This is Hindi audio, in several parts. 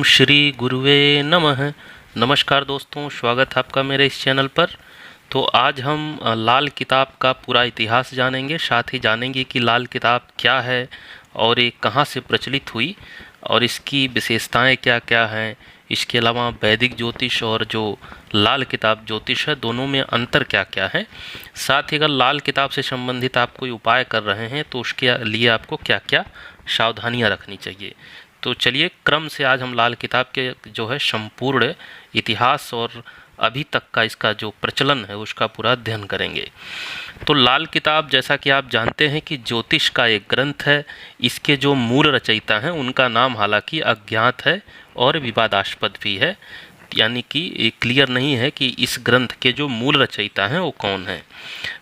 ओम श्री गुरुवे नमः। नमस्कार दोस्तों, स्वागत है आपका मेरे इस चैनल पर। तो आज हम लाल किताब का पूरा इतिहास जानेंगे, साथ ही जानेंगे कि लाल किताब क्या है और ये कहाँ से प्रचलित हुई और इसकी विशेषताएं क्या क्या हैं। इसके अलावा वैदिक ज्योतिष और जो लाल किताब ज्योतिष है, दोनों में अंतर क्या क्या है। साथ ही अगर लाल किताब से संबंधित आप कोई उपाय कर रहे हैं तो उसके लिए आपको क्या क्या सावधानियां रखनी चाहिए। तो चलिए क्रम से आज हम लाल किताब के जो है संपूर्ण इतिहास और अभी तक का इसका जो प्रचलन है उसका पूरा अध्ययन करेंगे। तो लाल किताब, जैसा कि आप जानते हैं कि ज्योतिष का एक ग्रंथ है। इसके जो मूल रचयिता हैं उनका नाम हालांकि अज्ञात है और विवादास्पद भी है, यानी कि ये क्लियर नहीं है कि इस ग्रंथ के जो मूल रचयिता हैं वो कौन है।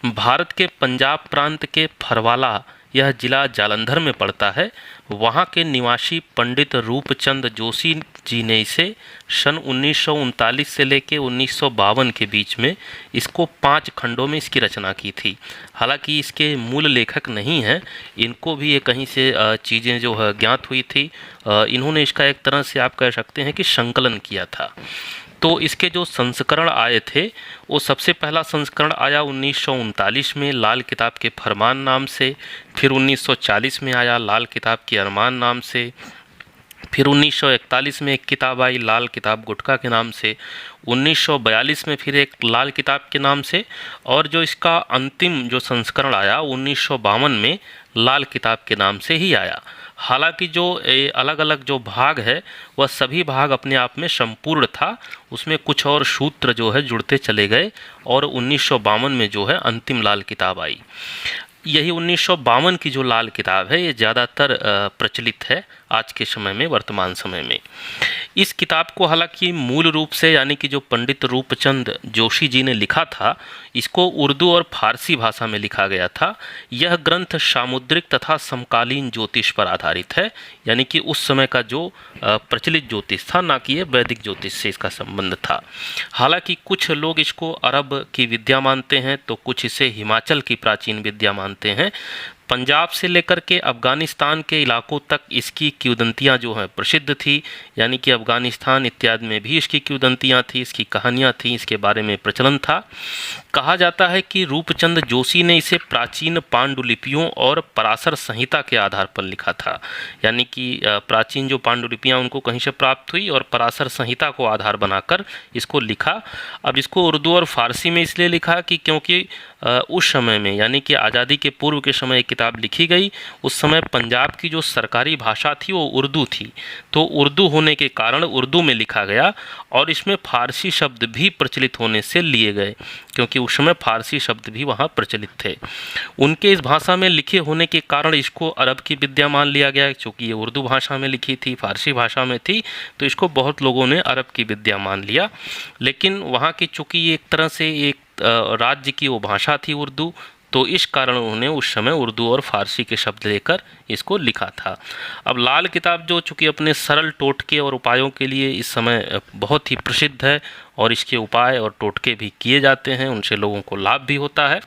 भारत के पंजाब प्रांत के फरवाला, यह जिला जालंधर में पड़ता है। वहाँ के निवासी पंडित रूपचंद जोशी जी ने इसे सन 1939 से लेकर 1952 के बीच में इसको 5 खंडों में इसकी रचना की थी। हालांकि इसके मूल लेखक नहीं हैं, इनको भी ये कहीं से चीज़ें जो है ज्ञात हुई थी। इन्होंने इसका एक तरह से आप कह सकते हैं कि संकलन किया था। तो इसके जो संस्करण आए थे, वो सबसे पहला संस्करण आया 1939 में लाल किताब के फरमान नाम से। फिर 1940 में आया लाल किताब के अरमान नाम से। फिर 1941 में एक किताब आई लाल किताब गुटका के नाम से। 1942 में फिर एक लाल किताब के नाम से। और जो इसका अंतिम जो संस्करण आया 1952 में लाल किताब के नाम से ही आया। हालांकि जो अलग अलग जो भाग है वह सभी भाग अपने आप में संपूर्ण था, उसमें कुछ और सूत्र जो है जुड़ते चले गए और 1952 में जो है अंतिम लाल किताब आई। यही 1952 की जो लाल किताब है ये ज़्यादातर प्रचलित है आज के समय में, वर्तमान समय में। इस किताब को हालांकि मूल रूप से यानी कि जो पंडित रूपचंद जोशी जी ने लिखा था, इसको उर्दू और फारसी भाषा में लिखा गया था। यह ग्रंथ सामुद्रिक तथा समकालीन ज्योतिष पर आधारित है, यानी कि उस समय का जो प्रचलित ज्योतिष था, ना कि ये वैदिक ज्योतिष से इसका संबंध था। हालांकि कुछ लोग इसको अरब की विद्या मानते हैं तो कुछ इसे हिमाचल की प्राचीन विद्या मानते हैं। पंजाब से लेकर के अफ़गानिस्तान के इलाकों तक इसकी किंवदंतियाँ जो हैं प्रसिद्ध थी, यानी कि अफ़गानिस्तान इत्यादि में भी इसकी किंवदंतियाँ थी, इसकी कहानियाँ थी, इसके बारे में प्रचलन था। कहा जाता है कि रूपचंद जोशी ने इसे प्राचीन पांडुलिपियों और पराशर संहिता के आधार पर लिखा था, यानी कि प्राचीन जो पांडुलिपियाँ उनको कहीं से प्राप्त हुई और पराशर संहिता को आधार बनाकर इसको लिखा। अब इसको उर्दू और फारसी में इसलिए लिखा कि क्योंकि उस समय में, यानी कि आज़ादी के पूर्व के समय एक किताब लिखी गई, उस समय पंजाब की जो सरकारी भाषा थी वो उर्दू थी। तो उर्दू होने के कारण उर्दू में लिखा गया और इसमें फारसी शब्द भी प्रचलित होने से लिए गए, क्योंकि उस समय फारसी शब्द भी वहाँ प्रचलित थे। उनके इस भाषा में लिखे होने के कारण इसको अरब की विद्या मान लिया गया, क्योंकि ये उर्दू भाषा में लिखी थी, फारसी भाषा में थी, तो इसको बहुत लोगों ने अरब की विद्या मान लिया। लेकिन वहाँ की चूँकि एक तरह से एक राज्य की वो भाषा थी उर्दू, तो इस कारण उन्होंने उस समय उर्दू और फारसी के शब्द लेकर इसको लिखा था। अब लाल किताब जो चूँकि अपने सरल टोटके और उपायों के लिए इस समय बहुत ही प्रसिद्ध है और इसके उपाय और टोटके भी किए जाते हैं, उनसे लोगों को लाभ भी होता है।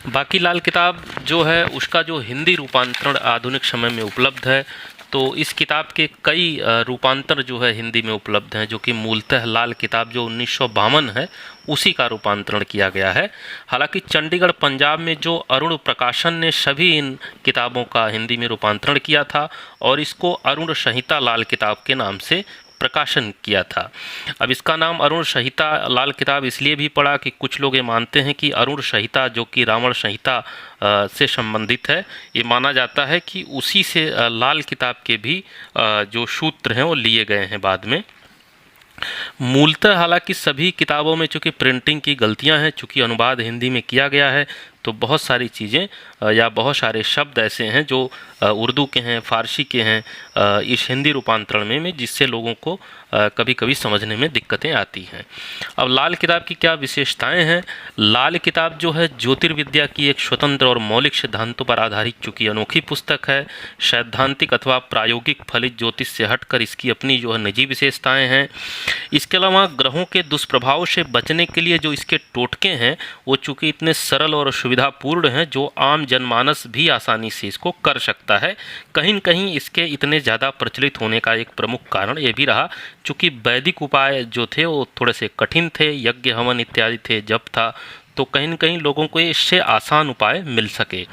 बाकी लाल किताब जो है उसका जो हिंदी रूपांतरण आधुनिक समय में उपलब्ध है, तो इस किताब के कई रूपांतर जो है हिंदी में उपलब्ध हैं, जो कि मूलतः लाल किताब जो 1952 है उसी का रूपांतरण किया गया है। हालांकि चंडीगढ़ पंजाब में जो अरुण प्रकाशन ने सभी इन किताबों का हिंदी में रूपांतरण किया था और इसको अरुण संहिता लाल किताब के नाम से प्रकाशन किया था। अब इसका नाम अरुण संहिता लाल किताब इसलिए भी पड़ा कि कुछ लोग ये मानते हैं कि अरुण संहिता जो कि रावण संहिता से संबंधित है, ये माना जाता है कि उसी से लाल किताब के भी जो सूत्र हैं वो लिए गए हैं बाद में। मूलतः हालांकि सभी किताबों में चूँकि प्रिंटिंग की गलतियां हैं, चूँकि अनुवाद हिंदी में किया गया है, तो बहुत सारी चीज़ें या बहुत सारे शब्द ऐसे हैं जो उर्दू के हैं, फारसी के हैं इस हिंदी रूपांतरण में जिससे लोगों को कभी कभी समझने में दिक्कतें आती हैं। अब लाल किताब की क्या विशेषताएं हैं? लाल किताब जो है ज्योतिर्विद्या की एक स्वतंत्र और मौलिक सिद्धांतों पर आधारित चूँकि अनोखी पुस्तक है। सैद्धांतिक अथवा प्रायोगिक फलित ज्योतिष से हटकर इसकी अपनी जो है निजी विशेषताएँ हैं। इसके अलावा ग्रहों के दुष्प्रभाव से बचने के लिए जो इसके टोटके हैं वो चूँकि इतने सरल और सुविधापूर्ण हैं जो आम जनमानस भी आसानी से इसको कर सकता है। कहीं न कहीं इसके इतने ज़्यादा प्रचलित होने का एक प्रमुख कारण ये भी रहा, चूँकि वैदिक उपाय जो थे वो थोड़े से कठिन थे, यज्ञ हवन इत्यादि थे, जप था, तो कहीं न कहीं लोगों को इससे आसान उपाय मिल सके।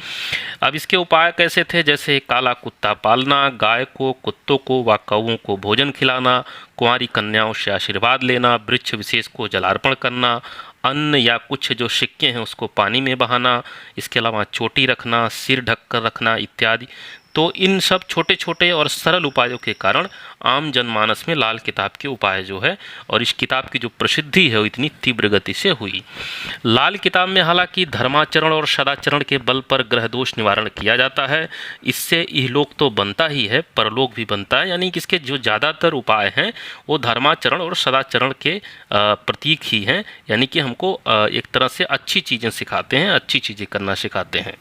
अब इसके उपाय कैसे थे, जैसे काला कुत्ता पालना, गाय को, कुत्तों को व कौओं को भोजन खिलाना, कुंवारी कन्याओं से आशीर्वाद लेना, वृक्ष विशेष को जलार्पण करना, अन्न या कुछ जो सिक्के हैं उसको पानी में बहाना, इसके अलावा चोटी रखना, सिर ढककर रखना इत्यादि। तो इन सब छोटे छोटे और सरल उपायों के कारण आम जनमानस में लाल किताब के उपाय जो है और इस किताब की जो प्रसिद्धि है वो इतनी तीव्र गति से हुई। लाल किताब में हालांकि धर्माचरण और सदाचरण के बल पर ग्रह दोष निवारण किया जाता है। इससे इहलोक तो बनता ही है, परलोक भी बनता है, यानी कि इसके जो ज़्यादातर उपाय हैं वो धर्माचरण और सदाचरण के प्रतीक ही हैं, यानी कि हमको एक तरह से अच्छी चीज़ें सिखाते हैं, अच्छी चीज़ें करना सिखाते हैं।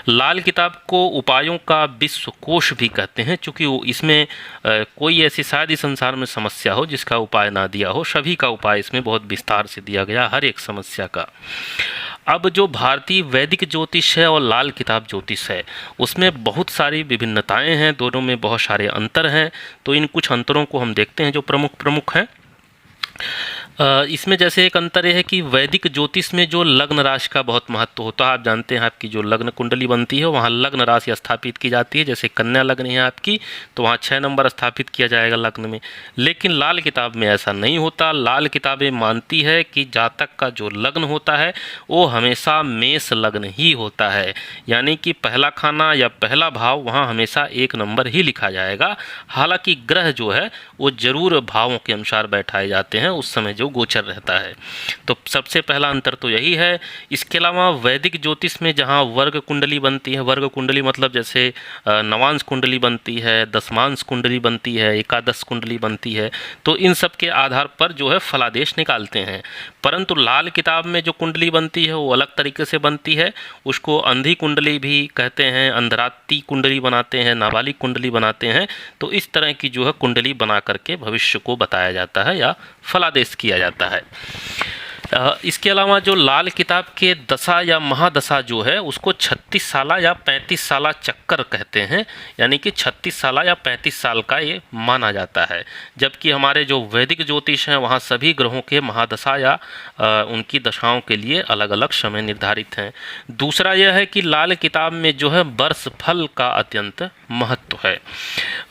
लाल किताब को उपायों का विश्वकोश भी कहते हैं, चूँकि इसमें कोई ऐसी शायद इस संसार में समस्या हो जिसका उपाय ना दिया हो, सभी का उपाय इसमें बहुत विस्तार से दिया गया, हर एक समस्या का। अब जो भारतीय वैदिक ज्योतिष है और लाल किताब ज्योतिष है उसमें बहुत सारी विभिन्नताएं हैं, दोनों में बहुत सारे अंतर हैं। तो इन कुछ अंतरों को हम देखते हैं जो प्रमुख हैं। इसमें जैसे एक अंतर यह है कि वैदिक ज्योतिष में जो लग्न राशि का बहुत महत्व होता है। आप जानते हैं आपकी जो लग्न कुंडली बनती है वहाँ लग्न राशि स्थापित की जाती है। जैसे कन्या लग्न है आपकी तो वहाँ 6 नंबर स्थापित किया जाएगा लग्न में, लेकिन लाल किताब में ऐसा नहीं होता। लाल किताबें मानती है कि जातक का जो लग्न होता है वो हमेशा मेष लग्न ही होता है, यानी कि पहला खाना या पहला भाव वहाँ हमेशा 1 नंबर ही लिखा जाएगा। हालांकि ग्रह जो है वो जरूर भावों के अनुसार बैठाए जाते हैं उस समय जो गोचर रहता है। तो सबसे पहला अंतर तो यही है। इसके अलावा वैदिक ज्योतिष में जहाँ वर्ग कुंडली बनती है, वर्ग कुंडली मतलब जैसे नवांश कुंडली बनती है, दशमांश कुंडली बनती है, एकादश कुंडली बनती है, तो इन सब के आधार पर जो है फलादेश निकालते हैं। परंतु लाल किताब में जो कुंडली बनती है वो अलग तरीके से बनती है। उसको अंधी कुंडली भी कहते हैं, अंधराती कुंडली बनाते हैं, नाबालिग कुंडली बनाते हैं। तो इस तरह की जो है कुंडली बना करके भविष्य को बताया जाता है या फलादेश किया जाता है। इसके अलावा जो लाल किताब के दशा या महादशा जो है उसको 36 साला या 35 साला चक्कर कहते हैं, यानी कि 36 साला या 35 साल का ये माना जाता है। जबकि हमारे जो वैदिक ज्योतिष हैं वहाँ सभी ग्रहों के महादशा या उनकी दशाओं के लिए अलग अलग समय निर्धारित हैं। दूसरा यह है कि लाल किताब में जो है वर्ष फल का अत्यंत महत्व है।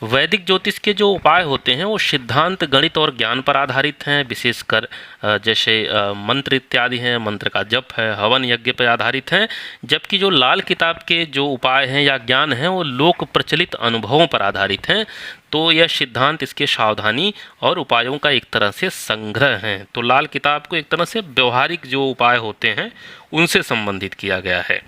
वैदिक ज्योतिष के जो उपाय होते हैं वो सिद्धांत, गणित और ज्ञान पर आधारित हैं, विशेषकर जैसे मंत्र इत्यादि हैं, मंत्र का जप है, हवन यज्ञ पर आधारित हैं। जबकि जो लाल किताब के जो उपाय हैं या ज्ञान हैं वो लोक प्रचलित अनुभवों पर आधारित हैं। तो यह सिद्धांत इसके सावधानी और उपायों का एक तरह से संग्रह हैं। तो लाल किताब को एक तरह से व्यवहारिक जो उपाय होते हैं उनसे संबंधित किया गया है।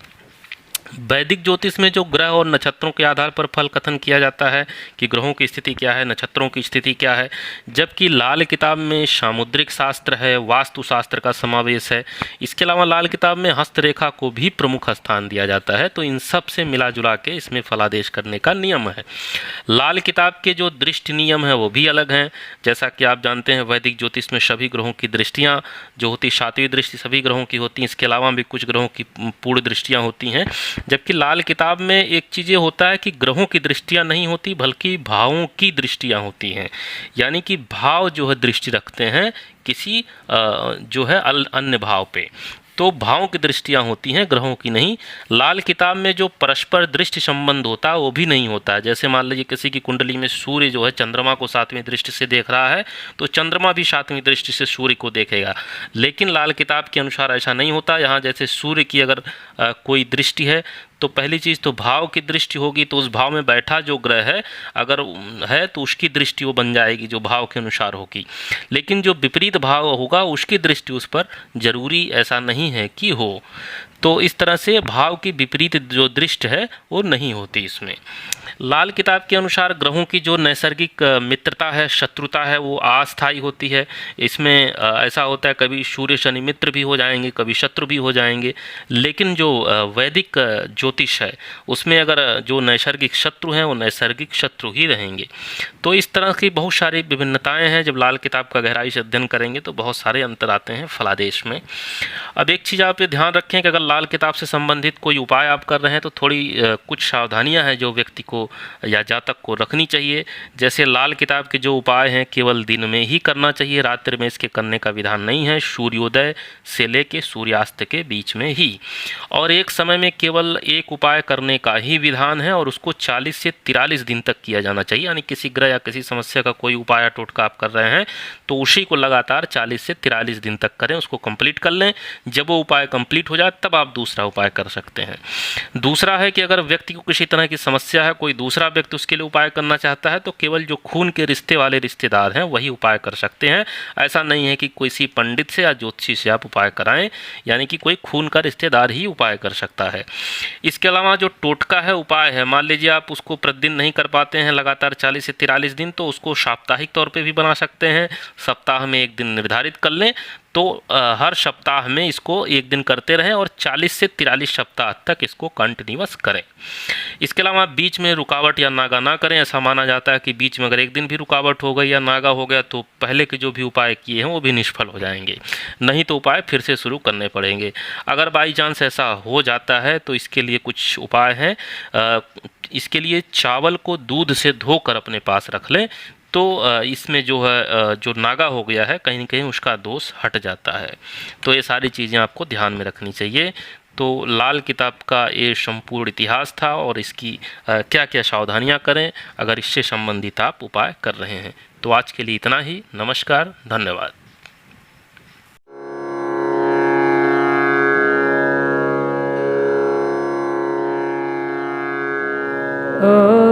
वैदिक ज्योतिष में जो ग्रह और नक्षत्रों के आधार पर फल कथन किया जाता है कि ग्रहों की स्थिति क्या है, नक्षत्रों की स्थिति क्या है। जबकि लाल किताब में सामुद्रिक शास्त्र है, वास्तु शास्त्र का समावेश है। इसके अलावा लाल किताब में हस्तरेखा को भी प्रमुख स्थान दिया जाता है। तो इन सब से मिला जुला के इसमें फलादेश करने का नियम है। लाल किताब के जो दृष्टि नियम है वो भी अलग हैं। जैसा कि आप जानते हैं वैदिक ज्योतिष में सभी ग्रहों की दृष्टियाँ जो होती, 7वीं दृष्टि सभी ग्रहों की होती हैं। इसके अलावा भी कुछ ग्रहों की पूर्ण दृष्टियाँ होती हैं। जबकि लाल किताब में एक चीज़ ये होता है कि ग्रहों की दृष्टियाँ नहीं होती बल्कि भावों की दृष्टियाँ होती हैं, यानी कि भाव जो है दृष्टि रखते हैं किसी जो है अन्य भाव पे, तो भावों की दृष्टियाँ होती हैं, ग्रहों की नहीं। लाल किताब में जो परस्पर दृष्टि संबंध होता है वो भी नहीं होता है। जैसे मान लीजिए किसी की कुंडली में सूर्य जो है चंद्रमा को 7वीं दृष्टि से देख रहा है तो चंद्रमा भी 7वीं दृष्टि से सूर्य को देखेगा, लेकिन लाल किताब के अनुसार ऐसा नहीं होता। यहाँ जैसे सूर्य की अगर कोई दृष्टि है तो पहली चीज़ तो भाव की दृष्टि होगी, तो उस भाव में बैठा जो ग्रह है अगर है तो उसकी दृष्टि वो बन जाएगी जो भाव के अनुसार होगी। लेकिन जो विपरीत भाव होगा उसकी दृष्टि उस पर जरूरी ऐसा नहीं है कि हो। तो इस तरह से भाव की विपरीत जो दृष्टि है वो नहीं होती इसमें। लाल किताब के अनुसार ग्रहों की जो नैसर्गिक मित्रता है, शत्रुता है, वो अस्थायी होती है। इसमें ऐसा होता है कभी सूर्य शनि मित्र भी हो जाएंगे, कभी शत्रु भी हो जाएंगे। लेकिन जो वैदिक ज्योतिष है उसमें अगर जो नैसर्गिक शत्रु हैं वो नैसर्गिक शत्रु ही रहेंगे। तो इस तरह की बहुत सारी विभिन्नताएं हैं। जब लाल किताब का गहराई से अध्ययन करेंगे तो बहुत सारे अंतर आते हैं फलादेश में। अब एक चीज़ आप ये ध्यान रखें कि अगर लाल किताब से संबंधित कोई उपाय आप कर रहे हैं तो थोड़ी कुछ सावधानियां हैं जो व्यक्ति को या जातक को रखनी चाहिए। जैसे लाल किताब के जो उपाय हैं केवल दिन में ही करना चाहिए, रात्रि में इसके करने का विधान नहीं है। सूर्योदय से लेकर सूर्यास्त के बीच में ही, और एक समय में केवल एक उपाय करने का ही विधान है और उसको 40 से 43 दिन तक किया जाना चाहिए। यानी किसी ग्रह या किसी समस्या का कोई उपाय या टोटका आप कर रहे हैं तो उसी को लगातार 40 से 43 दिन तक करें, उसको कंप्लीट कर लें। जब वो उपाय कंप्लीट हो जाए तब आप दूसरा उपाय कर सकते हैं। दूसरा है कि अगर व्यक्ति को किसी तरह की समस्या है, कोई दूसरा व्यक्ति उसके लिए उपाय करना चाहता है तो केवल जो खून के रिश्ते वाले रिश्तेदार हैं वही उपाय कर सकते हैं। ऐसा नहीं है कि किसी पंडित से या ज्योतिषी से आप उपाय कराएं, यानी कि कोई खून का रिश्तेदार ही उपाय कर सकता है। इसके अलावा जो टोटका है, उपाय है, मान लीजिए आप उसको प्रतिदिन नहीं कर पाते हैं लगातार 40 से 43 दिन, तो उसको साप्ताहिक तौर पे भी बना सकते हैं। सप्ताह में एक दिन निर्धारित कर लें तो हर सप्ताह में इसको एक दिन करते रहें और 40 से 43 सप्ताह तक इसको कंटिन्यूअस करें। इसके अलावा बीच में रुकावट या नागा ना करें। ऐसा माना जाता है कि बीच में अगर एक दिन भी रुकावट हो गई या नागा हो गया तो पहले के जो भी उपाय किए हैं वो भी निष्फल हो जाएंगे, नहीं तो उपाय फिर से शुरू करने पड़ेंगे। अगर बाई चांस ऐसा हो जाता है तो इसके लिए कुछ उपाय हैं। इसके लिए चावल को दूध से धोकर अपने पास रख लें तो इसमें जो है जो नागा हो गया है कहीं न कहीं उसका दोष हट जाता है। तो ये सारी चीज़ें आपको ध्यान में रखनी चाहिए। तो लाल किताब का ये संपूर्ण इतिहास था और इसकी क्या क्या सावधानियां करें अगर इससे संबंधित आप उपाय कर रहे हैं। तो आज के लिए इतना ही। नमस्कार, धन्यवाद। Oh